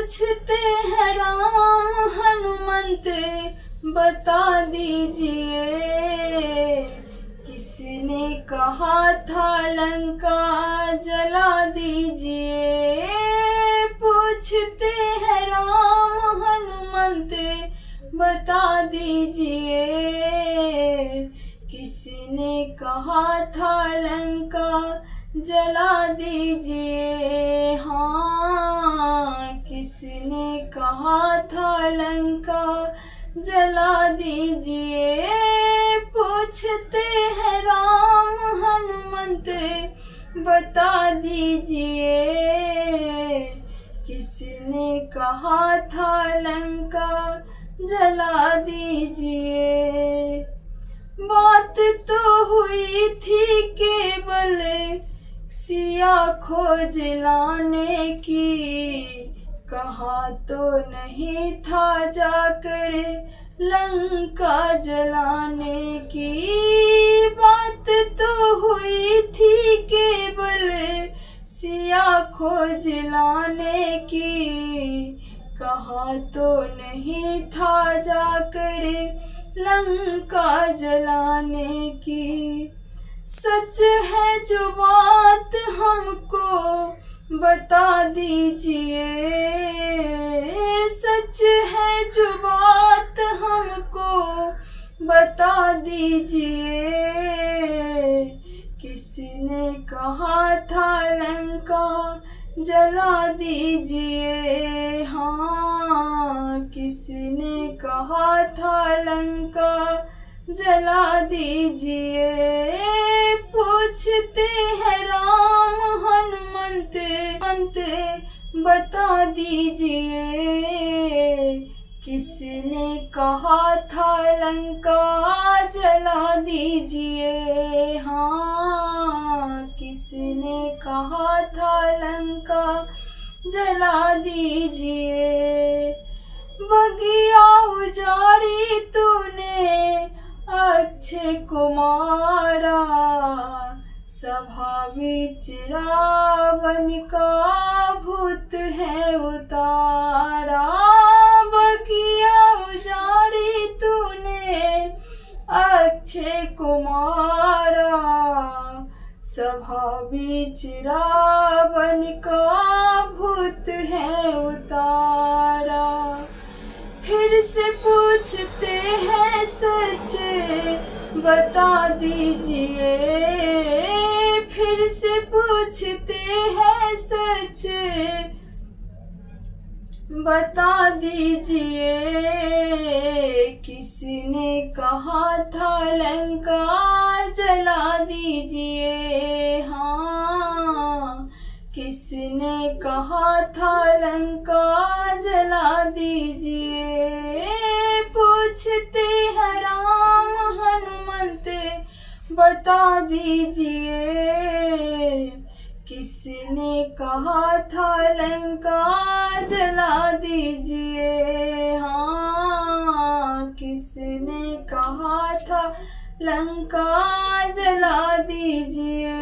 पूछते हैं राम हनुमंत बता दीजिए, किसने कहा था लंका जला दीजिए। पूछते हैं राम हनुमंत बता दीजिए, किसने कहा था लंका जला दीजिए। हाँ, किसने कहा था लंका जला दीजिए। पूछते हैं राम हनुमंत बता दीजिए, किसने कहा था लंका जला दीजिए। बात तो हुई थी केवल सिया खोज लाने की, कहा तो नहीं था जाकर लंका जलाने की। बात तो हुई थी केवल सिया खोज लाने की, कहा तो नहीं था जाकर लंका जलाने की। सच है जो बात हमको बता दीजिए, सच है जो बात हमको बता दीजिए। किसने कहा था लंका जला दीजिए। हाँ, किसने कहा था लंका जला दीजिए। पूछते हैं राम हनुमंत बता दीजिए, किसने कहा था लंका जला दीजिए। हाँ, किसने कहा था लंका जला दीजिए। बगिया उजाड़ी तूने अक्षय कुमारा, सभा बीच रावण का भूत है उतारा। बगिया उजाड़ी तूने अक्षय कुमारा, सभा बीच रावण का भूत है उतारा। फिर से पूछते हैं सच बता दीजिए, फिर से पूछते हैं सच बता दीजिए। किसने कहा था लंका जला दीजिए। हाँ, किसने कहा था लंका जला दीजिए। पूछते हैं राम हनुमंत बता दीजिए, किसने कहा था लंका जला दीजिए। हाँ, किसने कहा था लंका जला दीजिए।